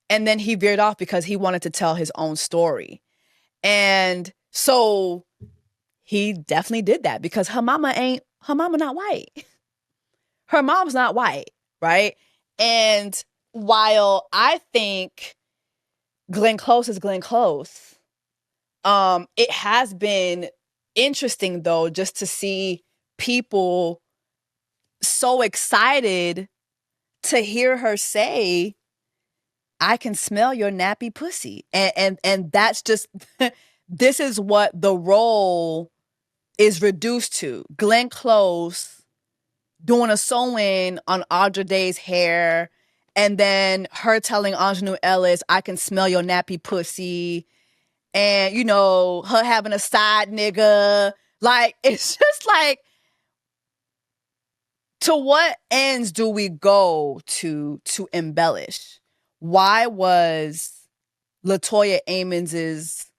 And then he veered off because he wanted to tell his own story. And so he definitely did that because her mama not white. Her mom's not white, right? And while I think Glenn Close is Glenn Close, it has been interesting, though, just to see people so excited to hear her say I can smell your nappy pussy. And that's just, this is what the role is reduced to. Glenn Close doing a sew-in on Audra Day's hair, and then her telling Aunjanue Ellis, I can smell your nappy pussy, and, you know, her having a side nigga. Like, it's just like, to what ends do we go to embellish? Why was LaToya Amons's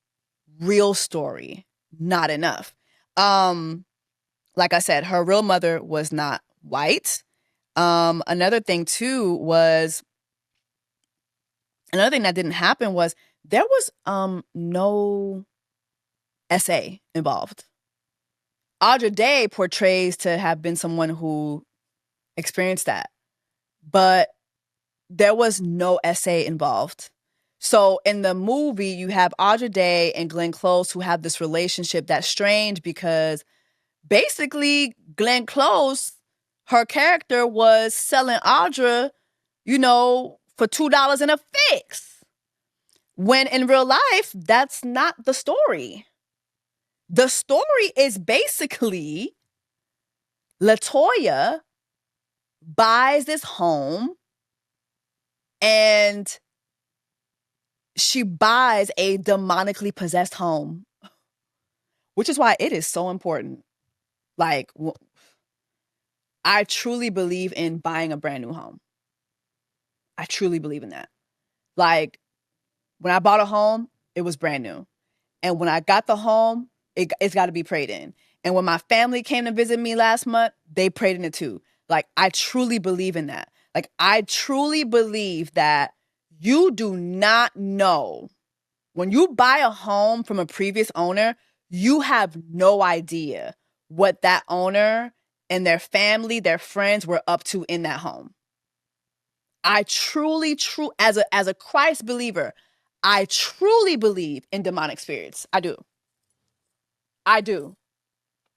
real story not enough? Like I said, her real mother was not white. Another thing that didn't happen was there was no SA involved. Audra Day portrays to have been someone who experienced that, but there was no SA involved. So in the movie, you have Audra Day and Glenn Close who have this relationship that's strange because basically Glenn Close, her character, was selling Audra, you know, for $2 in a fix. When in real life, that's not the story. The story is basically LaToya buys this home and she buys a demonically possessed home, which is why it is so important. Like, I truly believe in buying a brand new home. I truly believe in that. Like, when I bought a home, it was brand new. And when I got the home, it's got to be prayed in. And when my family came to visit me last month, they prayed in it too. Like, I truly believe in that. Like, I truly believe that you do not know. When you buy a home from a previous owner, you have no idea what that owner and their family, their friends were up to in that home. I truly, as a Christ believer, I truly believe in demonic spirits. I do.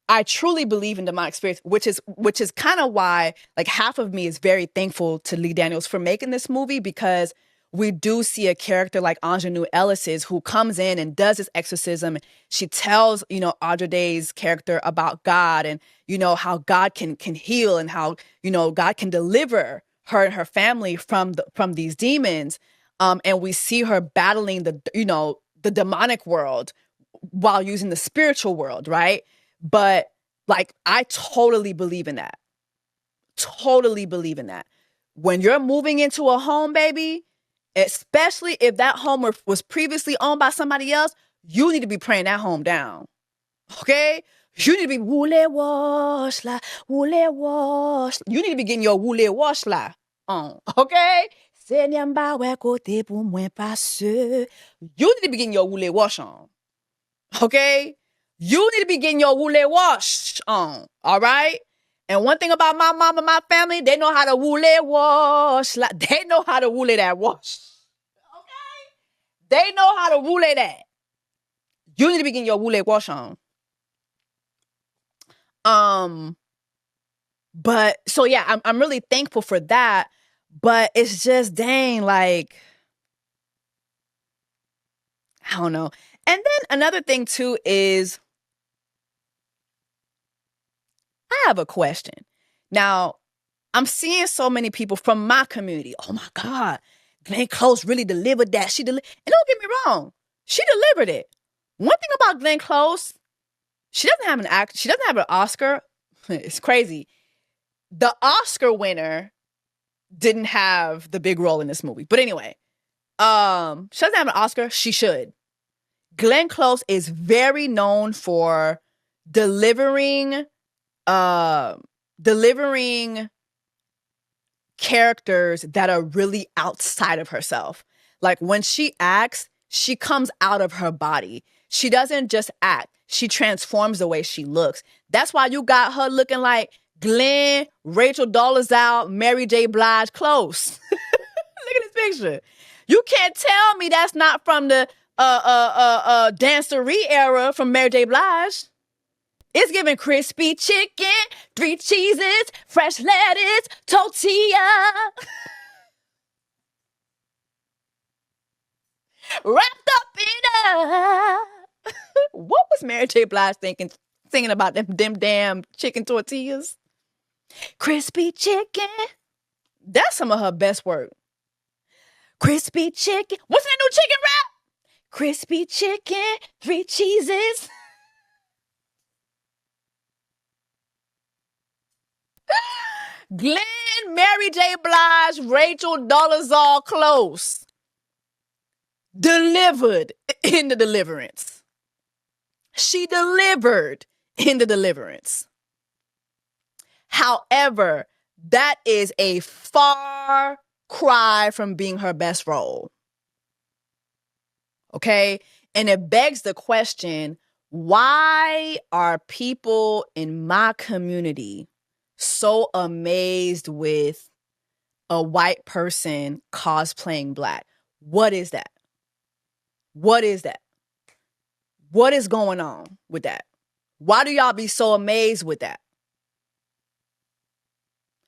I truly believe in demonic spirits, which is kind of why, like, half of me is very thankful to Lee Daniels for making this movie, because we do see a character like Aunjanue Ellis's who comes in and does this exorcism. She tells, you know, Audra Day's character about God and, you know, how God can heal and how, you know, God can deliver her and her family from these demons. And we see her battling the demonic world while using the spiritual world, right? But, like, I totally believe in that. Totally believe in that. When you're moving into a home, baby, especially if that home was previously owned by somebody else, you need to be praying that home down. Okay? You need to be wule wash la, wule wash. You need to be getting your wule wash la on. Okay? You need to be getting your wule wash on. Okay? You need to be getting your wule wash on. All right? And one thing about my mom and my family, they know how to wule wash. They know how to wule that wash. Okay? They know how to wule that. You need to be getting your wule wash on. But so yeah, I'm really thankful for that. But it's just, dang, like, I don't know. And then another thing too is, I have a question. Now, I'm seeing so many people from my community. Oh my God, Glenn Close really delivered that. And don't get me wrong, she delivered it. One thing about Glenn Close, she doesn't have an Oscar. It's crazy. The Oscar winner didn't have the big role in this movie. But anyway, she doesn't have an Oscar. She should. Glenn Close is very known for delivering characters that are really outside of herself. Like, when she acts, she comes out of her body. She doesn't just act. She transforms the way she looks. That's why you got her looking like Glenn, Rachel Dolezal, Mary J. Blige Close. Look at this picture. You can't tell me that's not from the dancery era from Mary J. Blige. It's giving crispy chicken, 3 cheeses, fresh lettuce, tortilla. Wrapped up in a. What was Mary J. Blige singing about them damn chicken tortillas? Crispy chicken. That's some of her best work. Crispy chicken. What's that new chicken rap? Crispy chicken, 3 cheeses. Glenn, Mary J. Blige, Rachel Dolezal Close delivered in the Deliverance. She delivered in the Deliverance. However, that is a far cry from being her best role. Okay? And it begs the question, why are people in my community so amazed with a white person cosplaying black? What is that? What is that? What is going on with that? Why do y'all be so amazed with that?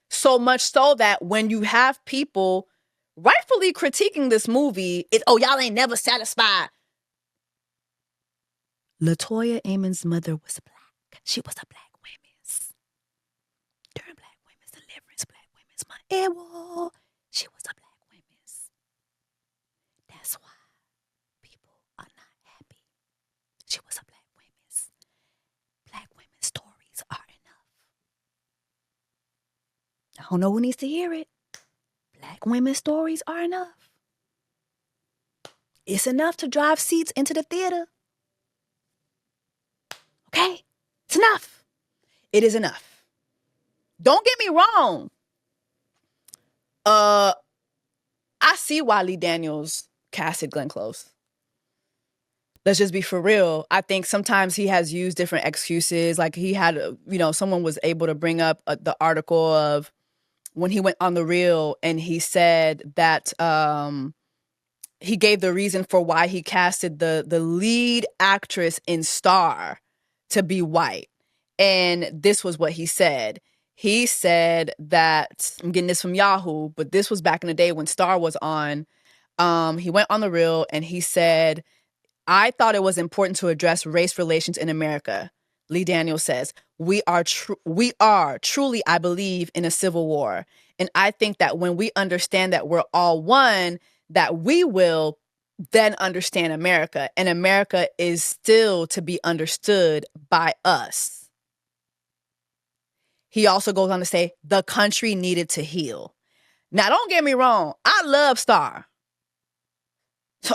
So much so that when you have people rightfully critiquing this movie, it's, oh, y'all ain't never satisfied. LaToya Amon's mother was black. She was a black women's. During Black Women's Deliverance, Black Women's Month, she was a black women's. That's why people are not happy. She was a black women's. Black women's stories are enough. I don't know who needs to hear it. Black women's stories are enough. It's enough to drive seats into the theater. Okay? It's enough. It is enough. Don't get me wrong. I see why Lee Daniels casted Glenn Close. Let's just be for real. I think sometimes he has used different excuses. Like he had, someone was able to bring up the article of when he went on The Real and he said that he gave the reason for why he casted the lead actress in Star to be white. And this was what he said. He said that, I'm getting this from Yahoo, but this was back in the day when Star was on. He went on The Real and he said, I thought it was important to address race relations in America. Lee Daniels says, we are truly, I believe, in a civil war. And I think that when we understand that we're all one, that we will then understand America. And America is still to be understood by us. He also goes on to say, the country needed to heal. Now, don't get me wrong. I love Star.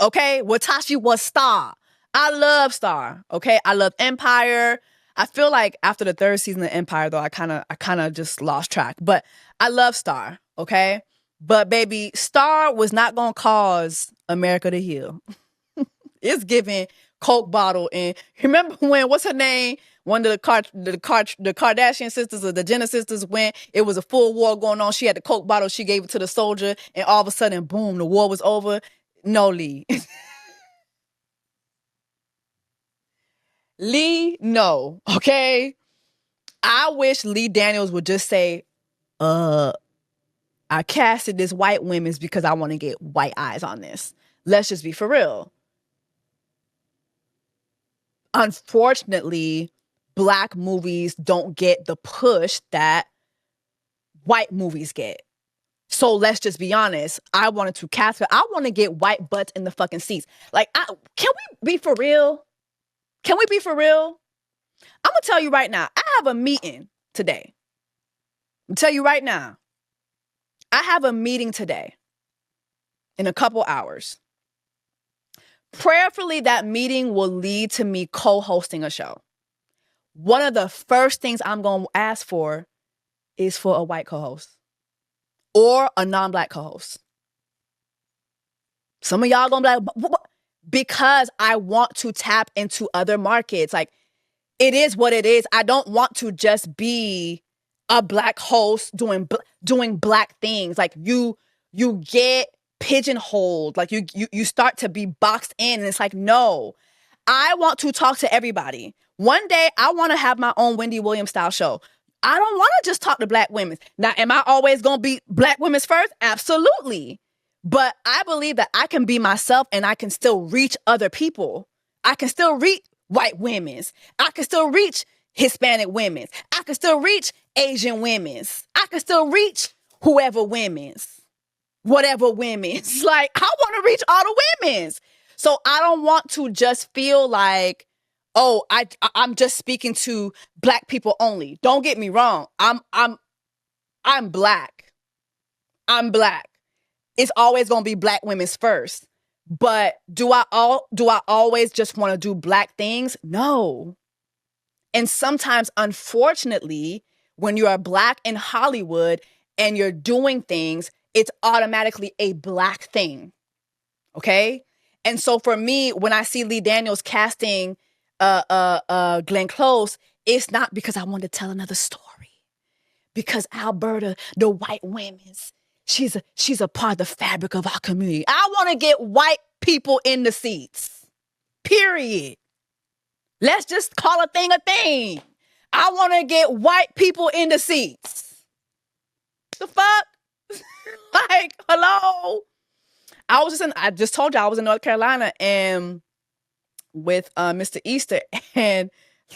Okay? Watashi was Star. I love Star. Okay? I love Empire. I feel like after the 3rd season of Empire, though, I kind of just lost track. But I love Star. Okay? But baby, Star was not going to cause America to heal. It's giving Coke bottle. And remember when, what's her name? One of the Kardashian sisters or the Jenner sisters went, it was a full war going on. She had the Coke bottle. She gave it to the soldier. And all of a sudden, boom, the war was over. No, Lee. Lee, no. Okay? I wish Lee Daniels would just say, I casted this white women's because I want to get white eyes on this. Let's just be for real. Unfortunately, black movies don't get the push that white movies get. So let's just be honest. I wanted to cast her. I want to get white butts in the fucking seats. Like, can we be for real? Can we be for real? I'm going to tell you right now. I have a meeting today. I'm going to tell you right now. I have a meeting today in a couple hours. Prayerfully, that meeting will lead to me co-hosting a show. One of the first things I'm going to ask for is for a white co-host or a non-black co-host. Some of y'all going to be like, what? Because I want to tap into other markets. Like, it is what it is. I don't want to just be a black host doing black things. Like you get pigeonholed. Like you start to be boxed in, and it's like, no, I want to talk to everybody. One day I want to have my own Wendy Williams style show. I don't want to just talk to black women. Now, am I always going to be black women's first? Absolutely. But I believe that I can be myself and I can still reach other people. I can still reach white women's. I can still reach Hispanic women's. I can still reach Asian women's. I can still reach whoever women's, whatever women's. Like, I want to reach all the women's. So I don't want to just feel like, oh, I'm just speaking to black people only. Don't get me wrong. I'm black. I'm black. It's always going to be black women's first. But do I always just want to do black things? No. And sometimes, unfortunately, when you are black in Hollywood and you're doing things, it's automatically a black thing. Okay? And so for me, when I see Lee Daniels casting Glenn Close, it's not because I want to tell another story. Because Alberta, the white women's, she's a part of the fabric of our community. I want to get white people in the seats. Period. Let's just call a thing a thing. I want to get white people in the seats. The fuck? Like, hello? I just told you I was in North Carolina and with Mr. Easter, and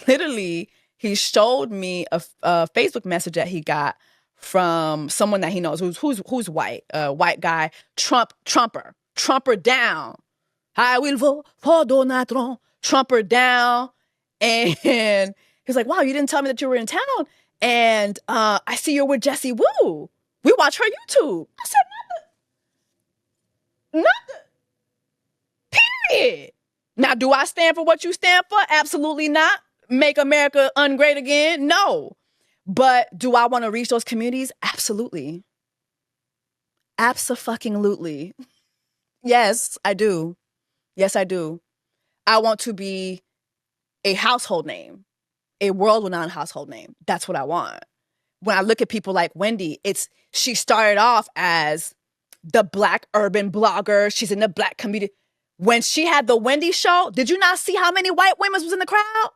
literally he showed me a Facebook message that he got from someone that he knows who's white, white guy, Trumper down. I will vote for Donald Trump, Trumper down. And he's like, wow, you didn't tell me that you were in town. And I see you're with Jessie Woo. We watch her YouTube. I said, nothing. Period. Now, do I stand for what you stand for? Absolutely not. Make America ungreat again? No. But do I want to reach those communities? Absolutely. Abso-fucking-lutely. Yes, I do. Yes, I do. I want to be a household name, a world-renowned household name. That's what I want. When I look at people like Wendy, she started off as the black urban blogger. She's in the black community. When she had the Wendy show, did you not see how many white women was in the crowd?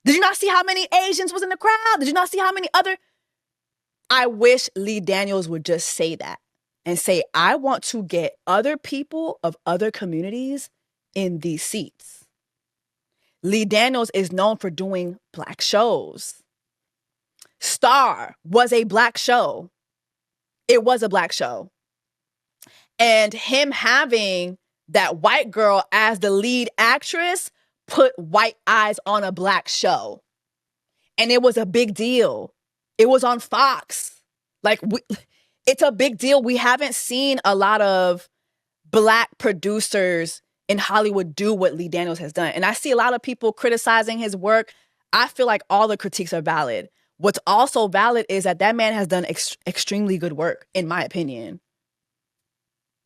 Did you not see how many Asians was in the crowd? Did you not see how many other? I wish Lee Daniels would just say that and say, I want to get other people of other communities in these seats. Lee Daniels is known for doing black shows. Star was a black show. It was a black show. And him having that white girl as the lead actress put white eyes on a black show. And it was a big deal. It was on Fox. It's a big deal. We haven't seen a lot of black producers in Hollywood do what Lee Daniels has done. And I see a lot of people criticizing his work. I feel like all the critiques are valid. What's also valid is that man has done extremely good work, in my opinion.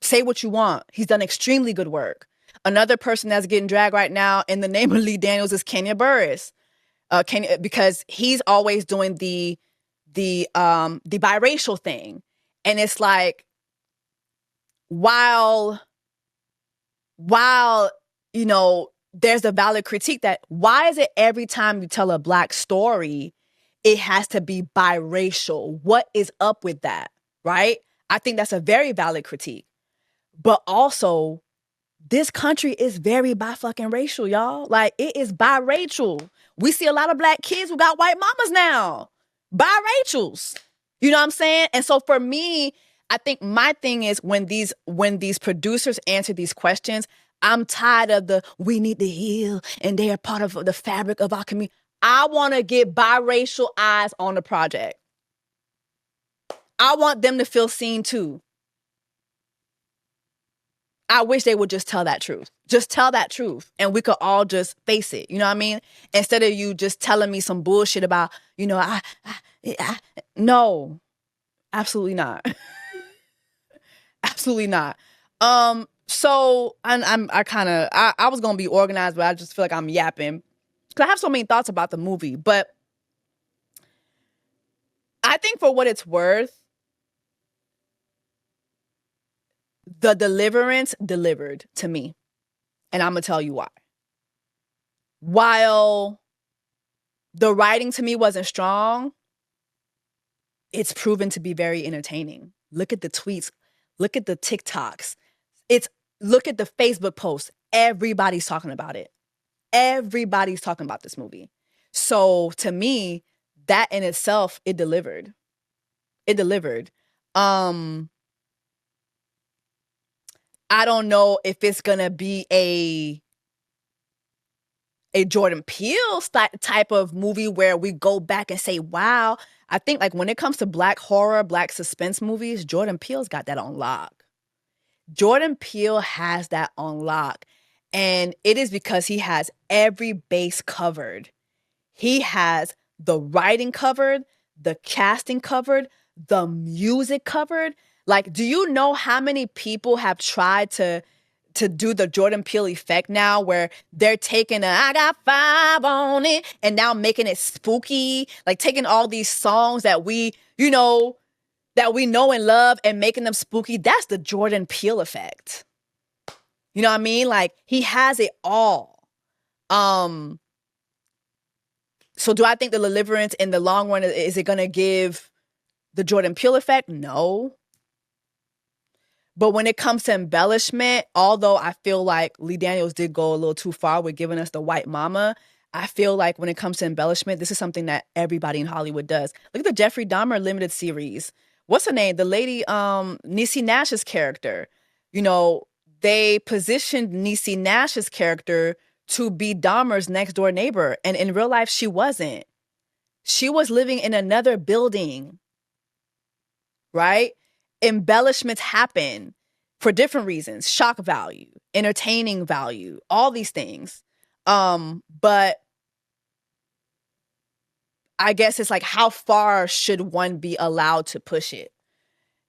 Say what you want. He's done extremely good work. Another person that's getting dragged right now in the name of Lee Daniels is Kenya Burris. Because he's always doing the biracial thing. And it's like, while you know, there's a valid critique that why is it every time you tell a black story, it has to be biracial? What is up with that, right? I think that's a very valid critique. But also, this country is very bi-fucking racial, y'all. Like, it is biracial. We see a lot of black kids who got white mamas now. Biracials. You know what I'm saying? And so for me, I think my thing is when these producers answer these questions, I'm tired of we need to heal and they are part of the fabric of our community. I want to get biracial eyes on the project. I want them to feel seen too. I wish they would just tell that truth. Just tell that truth. And we could all just face it. You know what I mean? Instead of you just telling me some bullshit about, you know, no, absolutely not. Absolutely not. So I was going to be organized, but I just feel like I'm yapping. Because I have so many thoughts about the movie. But I think for what it's worth, the Deliverance delivered to me. And I'm going to tell you why. While the writing to me wasn't strong, it's proven to be very entertaining. Look at the tweets. Look at the TikToks. Look at the Facebook posts. Everybody's talking about it. Everybody's talking about this movie. So to me, that in itself, it delivered. It delivered. I don't know if it's gonna be a Jordan Peele type of movie where we go back and say, wow. I think like when it comes to black horror, black suspense movies, Jordan Peele's got that on lock. Jordan Peele has that on lock. And it is because he has every base covered. He has the writing covered, the casting covered, the music covered. Like, do you know how many people have tried to do the Jordan Peele effect now where they're taking I got 5 on it and now making it spooky, like taking all these songs that we know and love and making them spooky? That's the Jordan Peele effect. You know what I mean? Like, he has it all. So do I think the Deliverance in the long run, is it going to give the Jordan Peele effect? No. But when it comes to embellishment, although I feel like Lee Daniels did go a little too far with giving us the white mama, I feel like when it comes to embellishment, this is something that everybody in Hollywood does. Look at the Jeffrey Dahmer limited series. What's her name? The lady, Niecy Nash's character. You know, they positioned Niecy Nash's character to be Dahmer's next door neighbor. And in real life, she wasn't. She was living in another building, right? Embellishments happen for different reasons. Shock value, entertaining value, all these things. But I guess it's like, how far should one be allowed to push it?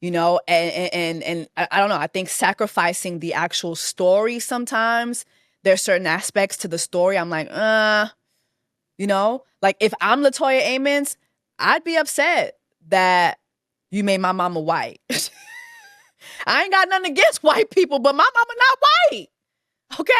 You know, and I don't know. I think sacrificing the actual story sometimes, there's certain aspects to the story I'm like, you know, like if I'm Latoya Amons, I'd be upset that you made my mama white. I ain't got nothing against white people, but my mama not white. Okay?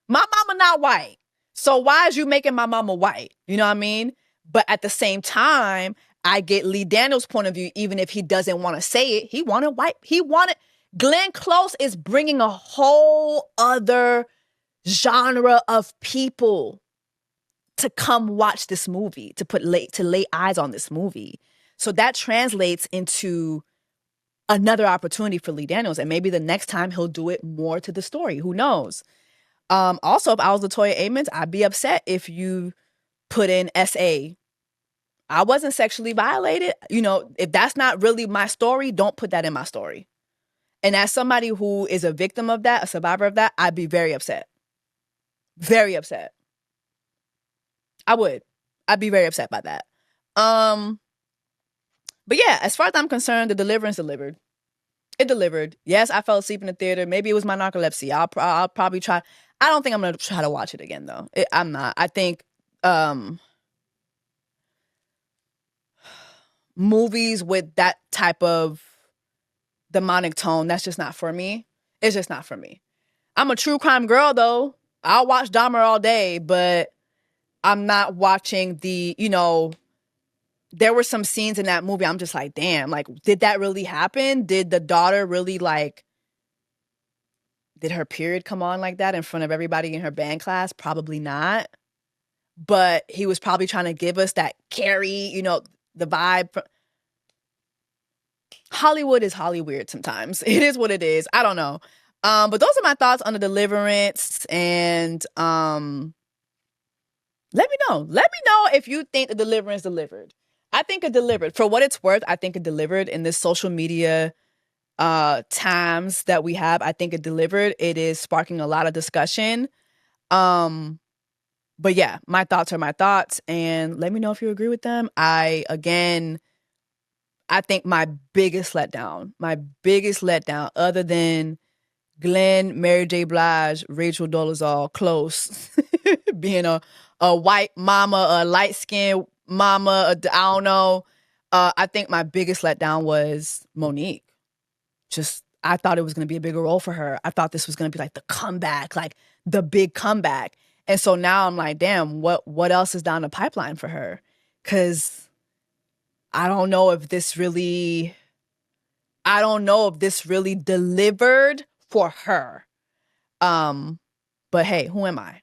My mama not white. So why is you making my mama white? You know what I mean? But at the same time, I get Lee Daniels' point of view, even if he doesn't want to say it. He wanted white. Glenn Close is bringing a whole other genre of people to come watch this movie, to lay eyes on this movie. So that translates into another opportunity for Lee Daniels. And maybe the next time he'll do it more to the story. Who knows? Also, if I was Latoya Amons, I'd be upset if you put in SA. I wasn't sexually violated. You know, if that's not really my story, don't put that in my story. And as somebody who is a victim of that, a survivor of that, I'd be very upset. Very upset. I would. I'd be very upset by that. But yeah, as far as I'm concerned, the Deliverance delivered. It delivered. Yes, I fell asleep in the theater. Maybe it was my narcolepsy. I'll probably try. I don't think I'm going to try to watch it again, though. I'm not. I think movies with that type of demonic tone, that's just not for me. It's just not for me. I'm a true crime girl, though. I'll watch Dahmer all day, but I'm not watching there were some scenes in that movie I'm just like, damn, like, did that really happen? Did the daughter really, like, did her period come on like that in front of everybody in her band class? Probably not. But he was probably trying to give us that Carrie, the vibe. Hollywood is Hollyweird sometimes. It is what it is. I don't know. But those are my thoughts on the Deliverance. And let me know. Let me know if you think the Deliverance delivered. I think it delivered. For what it's worth, I think it delivered in this social media times that we have. I think it delivered. It is sparking a lot of discussion. But yeah, my thoughts are my thoughts. And let me know if you agree with them. I think my biggest letdown, other than Glenn, Mary J. Blige, Rachel Dolezal, Close, being a white mama, a light-skinned mama, I don't know. I think my biggest letdown was Monique. I thought it was going to be a bigger role for her. I thought this was going to be like the comeback, like the big comeback. And so now I'm like, damn, what else is down the pipeline for her? Because I don't know if this really, I don't know if this really delivered for her. But hey, who am I?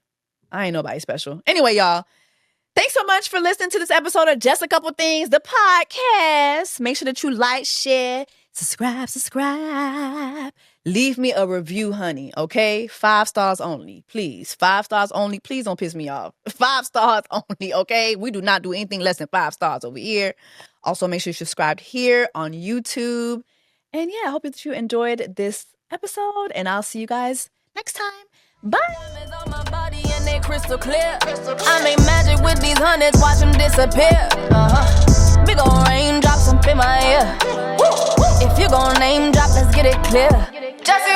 I ain't nobody special. Anyway, y'all, thanks so much for listening to this episode of Just a Couple Things, the podcast. Make sure that you like, share, subscribe. Leave me a review, honey, okay? 5 stars only, please. 5 stars only. Please don't piss me off. 5 stars only, okay? We do not do anything less than 5 stars over here. Also, make sure you subscribe here on YouTube. And yeah, I hope that you enjoyed this episode, and I'll see you guys next time. Bye.
On my body and they crystal clear. I make magic with these hundreds, watch them disappear. Big ol' raindrops up in my ear. If you gon' name drop, let's get it clear. Jessie,